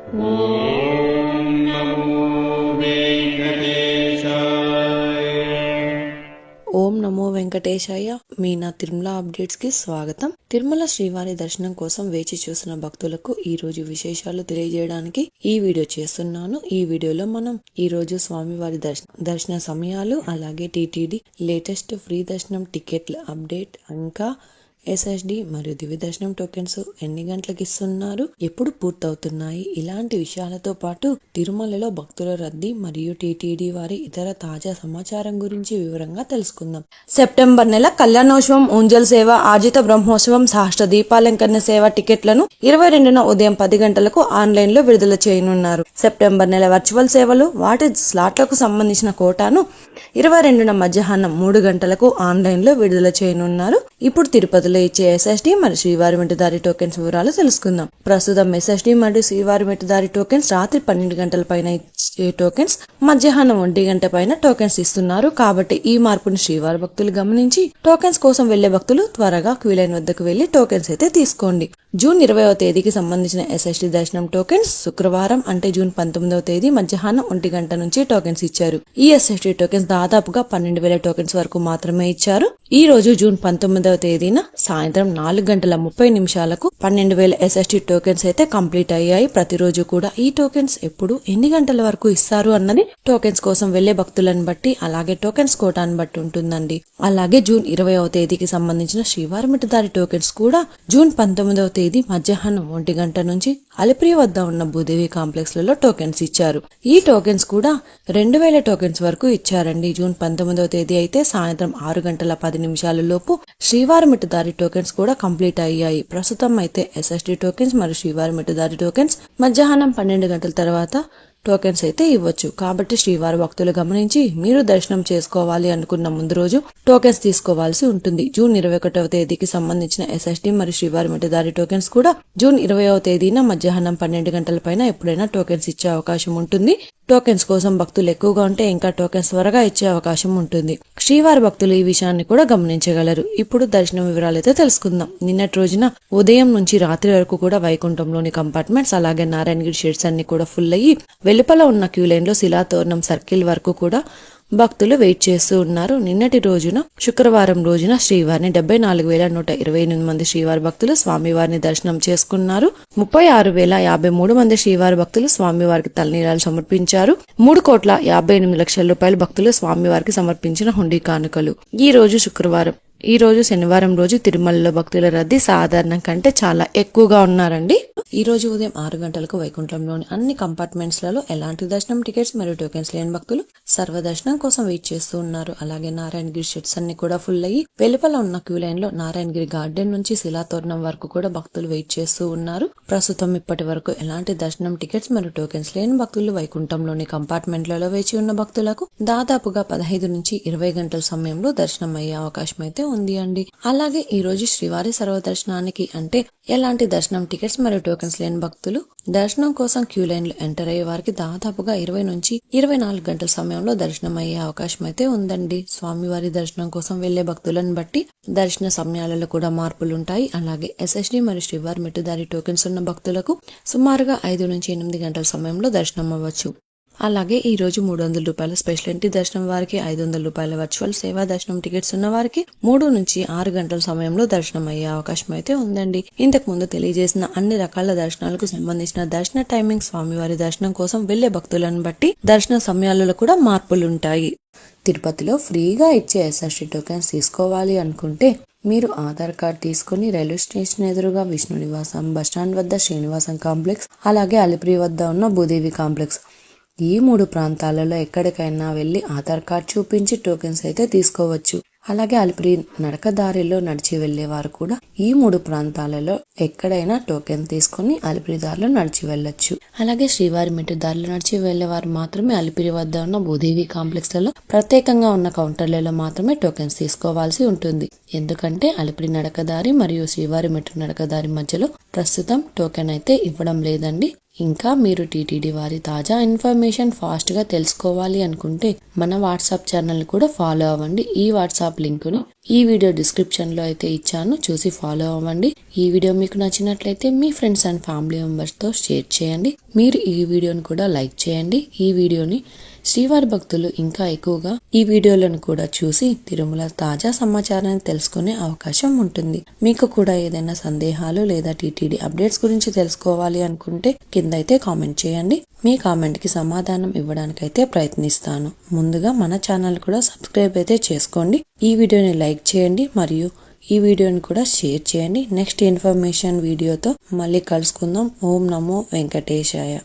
ఓం నమో వెంకటేశాయ. ఓం నమో వెంకటేశాయ. మీ నా తిరుమల అప్డేట్స్ కి స్వాగతం. తిరుమల శ్రీవారి దర్శనం కోసం వేచి చూసిన భక్తులకు ఈ రోజు విశేషాలు తెలియజేయడానికి ఈ వీడియో చేస్తున్నాను. ఈ వీడియోలో మనం ఈ రోజు స్వామివారి దర్శన సమయాలు, అలాగే టీటీడీ లేటెస్ట్ ఫ్రీ దర్శనం టికెట్ల అప్డేట్, ఇంకా SSD మరియు దివ్య దర్శనం టోకెన్స్ ఎన్ని గంటలకు ఇస్తున్నారు, ఎప్పుడు పూర్తవుతున్నాయి, ఇలాంటి విషయాలతో పాటు తిరుమలలో భక్తుల రద్దీ మరియు టీటీడీ వారి ఇతర తాజా సమాచారం గురించి వివరంగా తెలుసుకుందాం. సెప్టెంబర్ నెల కళ్యాణోత్సవం, ఊంజల్ సేవ, ఆర్జిత బ్రహ్మోత్సవం, సహస్ర దీపాలంకరణ సేవ టికెట్లను 22న ఉదయం 10 గంటలకు ఆన్లైన్ లో విడుదల చేయనున్నారు. సెప్టెంబర్ నెల వర్చువల్ సేవలు, వాటి స్లాట్లకు సంబంధించిన కోటాను 22న మధ్యాహ్నం 3 గంటలకు ఆన్లైన్ లో విడుదల చేయనున్నారు. ఇప్పుడు తిరుపతిలో ఇచ్చే SSD మరియు శ్రీవారి మెట్టుదారి టోకెన్స్ వివరాలు తెలుసుకుందాం. ప్రస్తుతం SSD మరియు శ్రీవారి మెట్టుదారి టోకెన్స్ రాత్రి 12 గంటల పైన ఇచ్చే టోకెన్స్, మధ్యాహ్నం 1 గంట పైన టోకెన్స్ ఇస్తున్నారు. కాబట్టి ఈ మార్పును శ్రీవారి భక్తులు గమనించి టోకెన్స్ కోసం వెళ్లే భక్తులు త్వరగా క్యూ లైన్ వద్దకు వెళ్లి టోకెన్స్ అయితే తీసుకోండి. జూన్ 20వ తేదీకి సంబంధించిన SSD దర్శనం టోకెన్స్ శుక్రవారం అంటే జూన్ 19వ తేదీ మధ్యాహ్నం 1 గంట నుంచి టోకెన్స్ ఇచ్చారు. ఈ SSD టోకెన్స్ దాదాపుగా 12,000 టోకెన్స్ వరకు మాత్రమే ఇచ్చారు. ఈ రోజు జూన్ 19వ తేదీన సాయంత్రం 4:30 12,000 SSD టోకెన్స్ అయితే కంప్లీట్ అయ్యాయి. ప్రతిరోజు కూడా ఈ టోకెన్స్ ఎప్పుడు ఎన్ని గంటల వరకు ఇస్తారు అన్నది టోకెన్స్ కోసం వెళ్లే భక్తులను బట్టి, అలాగే టోకెన్స్ కోటాను బట్టి ఉంటుందండి. అలాగే జూన్ 20వ తేదీకి సంబంధించిన శ్రీవారి మెట్టుదారి టోకెన్స్ కూడా జూన్ 19వ తేదీ మధ్యాహ్నం 1 గంట నుంచి అలిపిరి వద్ద ఉన్న భూదేవి కాంప్లెక్స్ లలో టోకెన్స్ ఇచ్చారు. ఈ టోకెన్స్ కూడా 2,000 టోకెన్స్ వరకు ఇచ్చారండి. జూన్ 19వ తేదీ అయితే సాయంత్రం 6:10 లోపు శ్రీవారి మెట్టుదారి టోకెన్స్ కూడా కంప్లీట్ అయ్యాయి. ప్రస్తుతం అయితే SSD టోకెన్స్ మరియు శ్రీవారి మెట్టుదారి టోకెన్స్ మధ్యాహ్నం 12 గంటల తర్వాత టోకెన్స్ అయితే ఇవ్వచ్చు. కాబట్టి శ్రీవారి భక్తులు గమనించి మీరు దర్శనం చేసుకోవాలి అనుకున్న ముందు రోజు టోకెన్స్ తీసుకోవాల్సి ఉంటుంది. జూన్ 21వ తేదీకి సంబంధించిన SSD మరియు శ్రీవారి మెట్టుదారి టోకెన్స్ కూడా జూన్ 20వ తేదీన మధ్యాహ్నం 12 గంటల పైన ఎప్పుడైనా టోకెన్స్ ఇచ్చే అవకాశం ఉంటుంది. టోకెన్స్ కోసం భక్తులు ఎక్కువగా ఉంటే ఇంకా టోకెన్స్ త్వరగా ఇచ్చే అవకాశం ఉంటుంది. శ్రీవారి భక్తులు ఈ విషయాన్ని కూడా గమనించగలరు. ఇప్పుడు దర్శనం వివరాలు అయితే తెలుసుకుందాం. నిన్నటి రోజున ఉదయం నుంచి రాత్రి వరకు కూడా వైకుంఠంలోని కంపార్ట్మెంట్స్, అలాగే నారాయణగిరి షెడ్స్ అన్ని కూడా ఫుల్ అయ్యి వెలుపల ఉన్న క్యూ లైన్ లో శిలాతోరణం సర్కిల్ వరకు కూడా భక్తులు వెయిట్ చేస్తూ ఉన్నారు. నిన్నటి రోజున శుక్రవారం రోజున శ్రీవారిని 74,128 మంది శ్రీవారి భక్తులు స్వామివారిని దర్శనం చేసుకున్నారు. 36,053 మంది శ్రీవారి భక్తులు స్వామివారికి తలనీలాలు సమర్పించారు. 3,58,00,000 రూపాయలు భక్తులు స్వామివారికి సమర్పించిన హుండీ కానుకలు. ఈ రోజు శనివారం రోజు తిరుమలలో భక్తుల రద్దీ సాధారణం కంటే చాలా ఎక్కువగా ఉన్నారండి. ఈ రోజు ఉదయం 6 గంటలకు వైకుంఠంలోని అన్ని కంపార్ట్మెంట్స్ లలో ఎలాంటి దర్శనం టికెట్స్ మరియు టోకెన్స్ లేని భక్తులు సర్వదర్శనం కోసం వెయిట్ చేస్తూ ఉన్నారు. అలాగే నారాయణగిరి షెడ్స్ అన్ని కూడా ఫుల్ అయ్యి వెలుపల ఉన్న క్యూ లైన్ లో నారాయణగిరి గార్డెన్ నుంచి శిలాతోరణం వరకు కూడా భక్తులు వెయిట్ చేస్తూ ఉన్నారు. ప్రస్తుతం ఇప్పటి వరకు ఎలాంటి దర్శనం టికెట్స్ మరియు టోకెన్స్ లేని భక్తులు వైకుంఠంలోని కంపార్ట్మెంట్లలో వేచి ఉన్న భక్తులకు దాదాపుగా 15 నుంచి 20 గంటల సమయంలో దర్శనం అయ్యే అవకాశం అయితే ఉంది అండి. అలాగే ఈ రోజు శ్రీవారి సర్వదర్శనానికి అంటే ఎలాంటి దర్శనం టికెట్స్ మరియు టోకెన్స్ లేని భక్తులు దర్శనం కోసం క్యూ లైన్ లో ఎంటర్ అయ్యే వారికి దాదాపుగా 20 నుంచి 24 గంటల సమయంలో దర్శనం అయ్యే అవకాశం అయితే ఉందండి. స్వామివారి దర్శనం కోసం వెళ్లే భక్తులను బట్టి దర్శన సమయాలలో కూడా మార్పులుంటాయి. అలాగే SSD మరియు శ్రీవారి మెట్టుదారి టోకెన్స్ ఉన్న భక్తులకు సుమారుగా 5 నుంచి 8 గంటల సమయంలో దర్శనం అవ్వచ్చు. అలాగే ఈ రోజు 300 రూపాయల స్పెషల్ ఎంట్రీ దర్శనం వారికి, 500 రూపాయల వర్చువల్ సేవా దర్శనం టికెట్స్ ఉన్న వారికి 3 నుంచి 6 గంటల సమయంలో దర్శనం అయ్యే అవకాశం అయితే ఉందండి. ఇంతకు ముందు తెలియజేసిన అన్ని రకాల దర్శనాలకు సంబంధించిన దర్శన టైమింగ్, స్వామివారి దర్శనం కోసం వెళ్లే భక్తులను బట్టి దర్శన సమయాలలో కూడా మార్పులుంటాయి. తిరుపతిలో ఫ్రీగా ఇచ్చే SSD టోకెన్స్ తీసుకోవాలి అనుకుంటే మీరు ఆధార్ కార్డ్ తీసుకుని రైల్వే స్టేషన్ ఎదురుగా విష్ణు నివాసం, బస్టాండ్ వద్ద శ్రీనివాసం కాంప్లెక్స్, అలాగే అలిపిరి వద్ద ఉన్న భూదేవి కాంప్లెక్స్, ఈ 3 ప్రాంతాలలో ఎక్కడికైనా వెళ్లి ఆధార్ కార్డ్ చూపించి టోకెన్స్ అయితే తీసుకోవచ్చు. అలాగే అలిపిరి నడకదారిలో నడిచి వెళ్లేవారు కూడా ఈ 3 ప్రాంతాలలో ఎక్కడైనా టోకెన్ తీసుకుని అలిపిరి దారిలో నడిచి వెళ్లొచ్చు. అలాగే శ్రీవారి మెట్టు దారిలో నడిచి వెళ్లేవారు మాత్రమే అలిపిరి వద్ద ఉన్న భూదేవి కాంప్లెక్స్ లలో ప్రత్యేకంగా ఉన్న కౌంటర్లలో మాత్రమే టోకెన్స్ తీసుకోవాల్సి ఉంటుంది. ఎందుకంటే అలిపిరి నడకదారి మరియు శ్రీవారి మెట్టు నడకదారి మధ్యలో ప్రస్తుతం టోకెన్ అయితే ఇవ్వడం లేదండి. ఇంకా మీరు టీటీడీ వారి తాజా ఇన్ఫర్మేషన్ ఫాస్ట్ గా తెలుసుకోవాలి అనుకుంటే మన వాట్సాప్ ఛానల్ కూడా ఫాలో అవ్వండి. ఈ వాట్సాప్ లింక్ ని ఈ వీడియో డిస్క్రిప్షన్ లో అయితే ఇచ్చాను, చూసి ఫాలో అవ్వండి. ఈ వీడియో మీకు నచ్చినట్లయితే మీ ఫ్రెండ్స్ అండ్ ఫ్యామిలీ మెంబర్స్ తో షేర్ చేయండి. మీరు ఈ వీడియోని కూడా లైక్ చేయండి. ఈ వీడియోని శ్రీవారి భక్తులు ఇంకా ఎక్కువగా ఈ వీడియోలను కూడా చూసి తిరుమల తాజా సమాచారాన్ని తెలుసుకునే అవకాశం ఉంటుంది. మీకు కూడా ఏదైనా సందేహాలు లేదా టీటీడీ అప్డేట్స్ గురించి తెలుసుకోవాలి అనుకుంటే కింద అయితే కామెంట్ చేయండి. మీ కామెంట్ కి సమాధానం ఇవ్వడానికైతే ప్రయత్నిస్తాను. ముందుగా మన ఛానల్ కూడా సబ్స్క్రైబ్ అయితే చేసుకోండి. ఈ వీడియోని లైక్ చేయండి మరియు ఈ వీడియోని కూడా షేర్ చేయండి. నెక్స్ట్ ఇన్ఫర్మేషన్ వీడియోతో మళ్ళీ కలుసుకుందాం. ఓం నమో వెంకటేశాయ.